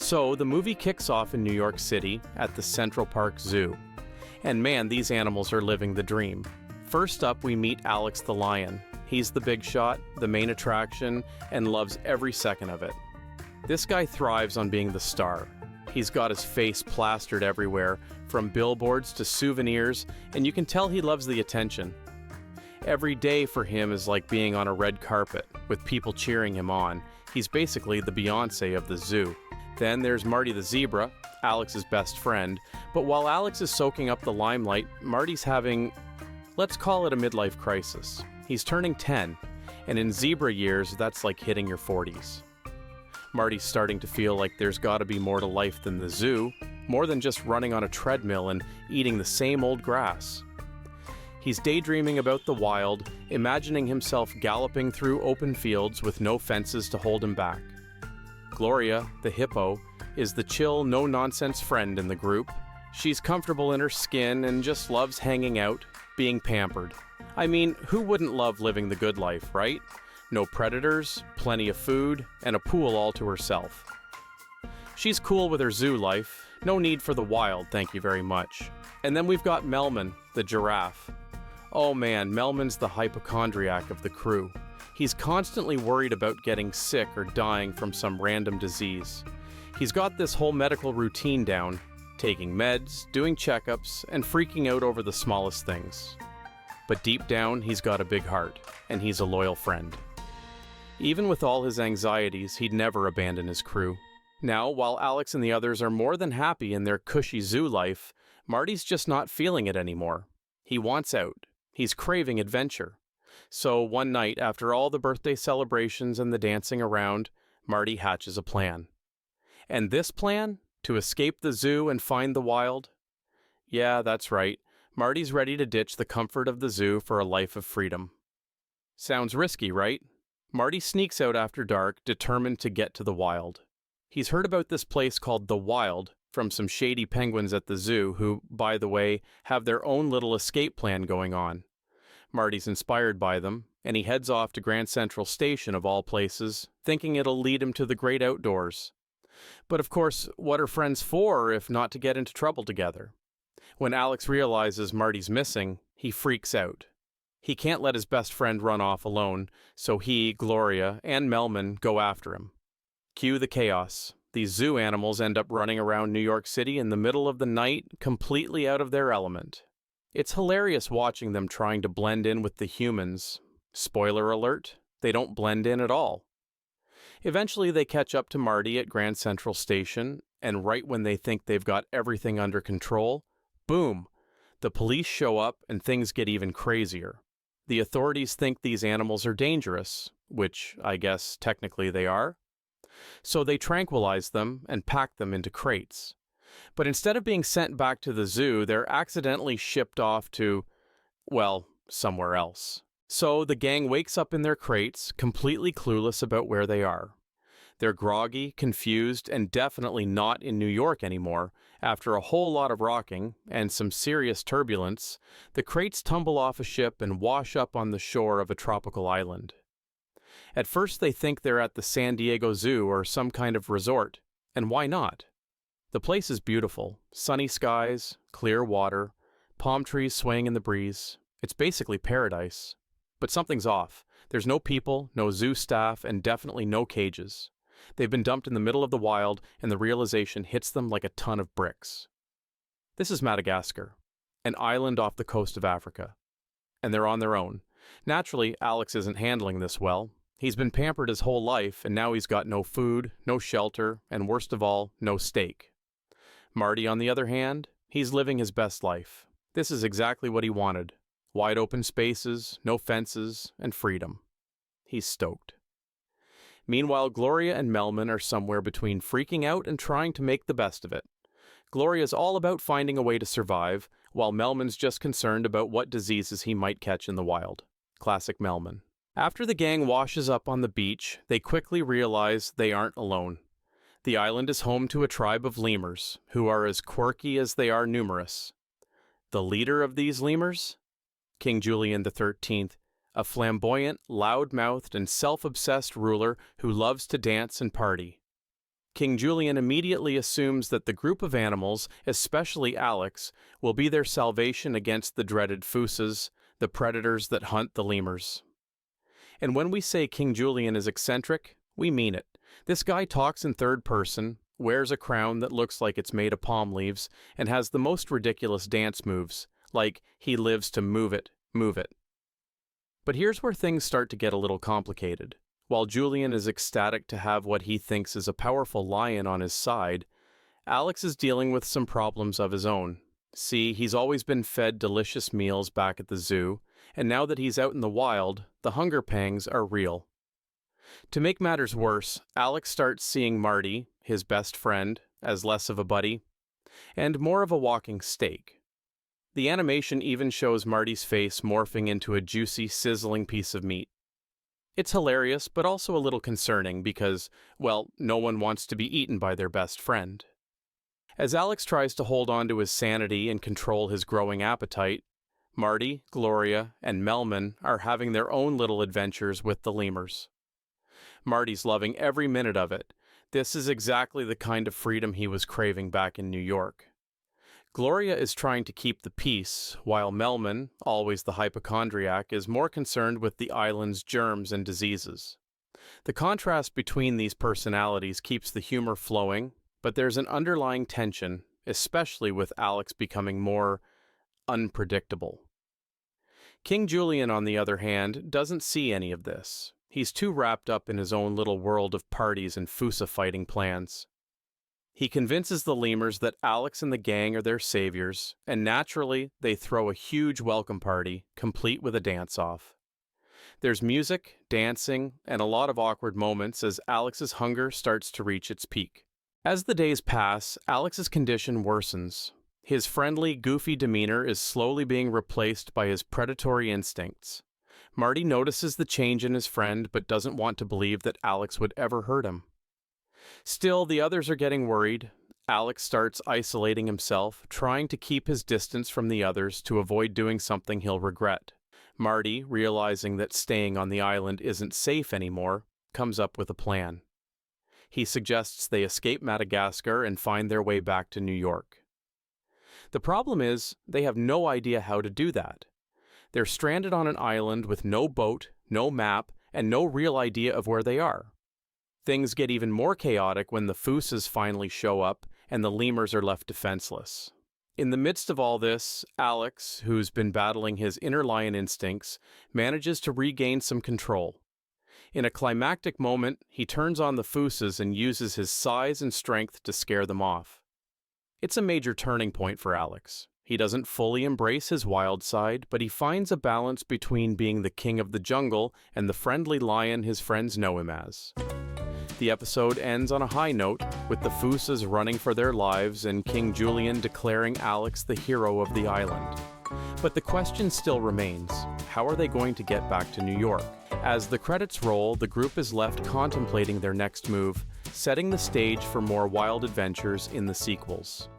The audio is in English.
So the movie kicks off in New York City at the Central Park Zoo. And man, these animals are living the dream. First up, we meet Alex the lion. He's the big shot, the main attraction, and loves every second of it. This guy thrives on being the star. He's got his face plastered everywhere, from billboards to souvenirs, and you can tell he loves the attention. Every day for him is like being on a red carpet, with people cheering him on. He's basically the Beyoncé of the zoo. Then there's Marty the zebra, Alex's best friend, but while Alex is soaking up the limelight, Marty's having, let's call it a midlife crisis. He's turning 10, and in zebra years, that's like hitting your 40s. Marty's starting to feel like there's gotta be more to life than the zoo, more than just running on a treadmill and eating the same old grass. He's daydreaming about the wild, imagining himself galloping through open fields with no fences to hold him back. Gloria, the hippo, is the chill, no-nonsense friend in the group. She's comfortable in her skin and just loves hanging out, being pampered. I mean, who wouldn't love living the good life, right? No predators, plenty of food, and a pool all to herself. She's cool with her zoo life. No need for the wild, thank you very much. And then we've got Melman, the giraffe. Oh man, Melman's the hypochondriac of the crew. He's constantly worried about getting sick or dying from some random disease. He's got this whole medical routine down, taking meds, doing checkups, and freaking out over the smallest things. But deep down, he's got a big heart, and he's a loyal friend. Even with all his anxieties, he'd never abandon his crew. Now, while Alex and the others are more than happy in their cushy zoo life, Marty's just not feeling it anymore. He wants out. He's craving adventure. So one night, after all the birthday celebrations and the dancing around, Marty hatches a plan. And this plan? To escape the zoo and find the wild? Yeah, that's right. Marty's ready to ditch the comfort of the zoo for a life of freedom. Sounds risky, right? Marty sneaks out after dark, determined to get to the wild. He's heard about this place called the Wild from some shady penguins at the zoo who, by the way, have their own little escape plan going on. Marty's inspired by them, and he heads off to Grand Central Station of all places, thinking it'll lead him to the great outdoors. But of course, what are friends for if not to get into trouble together? When Alex realizes Marty's missing, he freaks out. He can't let his best friend run off alone, so he, Gloria, and Melman go after him. Cue the chaos. These zoo animals end up running around New York City in the middle of the night, completely out of their element. It's hilarious watching them trying to blend in with the humans. Spoiler alert, they don't blend in at all. Eventually they catch up to Marty at Grand Central Station, and right when they think they've got everything under control, boom! The police show up and things get even crazier. The authorities think these animals are dangerous, which I guess technically they are. So they tranquilize them and pack them into crates. But instead of being sent back to the zoo, they're accidentally shipped off to, well, somewhere else. So the gang wakes up in their crates, completely clueless about where they are. They're groggy, confused, and definitely not in New York anymore. After a whole lot of rocking and some serious turbulence, the crates tumble off a ship and wash up on the shore of a tropical island. At first they think they're at the San Diego Zoo or some kind of resort, and why not? The place is beautiful, sunny skies, clear water, palm trees swaying in the breeze. It's basically paradise. But something's off. There's no people, no zoo staff, and definitely no cages. They've been dumped in the middle of the wild, and the realization hits them like a ton of bricks. This is Madagascar, an island off the coast of Africa. And they're on their own. Naturally, Alex isn't handling this well. He's been pampered his whole life, and now he's got no food, no shelter, and worst of all, no steak. Marty, on the other hand, he's living his best life. This is exactly what he wanted. Wide open spaces, no fences, and freedom. He's stoked. Meanwhile, Gloria and Melman are somewhere between freaking out and trying to make the best of it. Gloria's all about finding a way to survive, while Melman's just concerned about what diseases he might catch in the wild. Classic Melman. After the gang washes up on the beach, they quickly realize they aren't alone. The island is home to a tribe of lemurs, who are as quirky as they are numerous. The leader of these lemurs? King Julian XIII, a flamboyant, loud-mouthed, and self-obsessed ruler who loves to dance and party. King Julian immediately assumes that the group of animals, especially Alex, will be their salvation against the dreaded fooses, the predators that hunt the lemurs. And when we say King Julian is eccentric, we mean it. This guy talks in third person, wears a crown that looks like it's made of palm leaves, and has the most ridiculous dance moves, like he lives to move it, move it. But here's where things start to get a little complicated. While Julian is ecstatic to have what he thinks is a powerful lion on his side, Alex is dealing with some problems of his own. See, he's always been fed delicious meals back at the zoo, and now that he's out in the wild, the hunger pangs are real. To make matters worse, Alex starts seeing Marty, his best friend, as less of a buddy, and more of a walking steak. The animation even shows Marty's face morphing into a juicy, sizzling piece of meat. It's hilarious, but also a little concerning because, well, no one wants to be eaten by their best friend. As Alex tries to hold on to his sanity and control his growing appetite, Marty, Gloria, and Melman are having their own little adventures with the lemurs. Marty's loving every minute of it. This is exactly the kind of freedom he was craving back in New York. Gloria is trying to keep the peace, while Melman, always the hypochondriac, is more concerned with the island's germs and diseases. The contrast between these personalities keeps the humor flowing, but there's an underlying tension, especially with Alex becoming more unpredictable. King Julian, on the other hand, doesn't see any of this. He's too wrapped up in his own little world of parties and fossa fighting plans. He convinces the lemurs that Alex and the gang are their saviors, and naturally, they throw a huge welcome party, complete with a dance-off. There's music, dancing, and a lot of awkward moments as Alex's hunger starts to reach its peak. As the days pass, Alex's condition worsens. His friendly, goofy demeanor is slowly being replaced by his predatory instincts. Marty notices the change in his friend, but doesn't want to believe that Alex would ever hurt him. Still, the others are getting worried. Alex starts isolating himself, trying to keep his distance from the others to avoid doing something he'll regret. Marty, realizing that staying on the island isn't safe anymore, comes up with a plan. He suggests they escape Madagascar and find their way back to New York. The problem is, they have no idea how to do that. They're stranded on an island with no boat, no map, and no real idea of where they are. Things get even more chaotic when the fooses finally show up and the lemurs are left defenseless. In the midst of all this, Alex, who's been battling his inner lion instincts, manages to regain some control. In a climactic moment, he turns on the fooses and uses his size and strength to scare them off. It's a major turning point for Alex. He doesn't fully embrace his wild side, but he finds a balance between being the king of the jungle and the friendly lion his friends know him as. The episode ends on a high note, with the fooses running for their lives and King Julian declaring Alex the hero of the island. But the question still remains, how are they going to get back to New York? As the credits roll, the group is left contemplating their next move, setting the stage for more wild adventures in the sequels.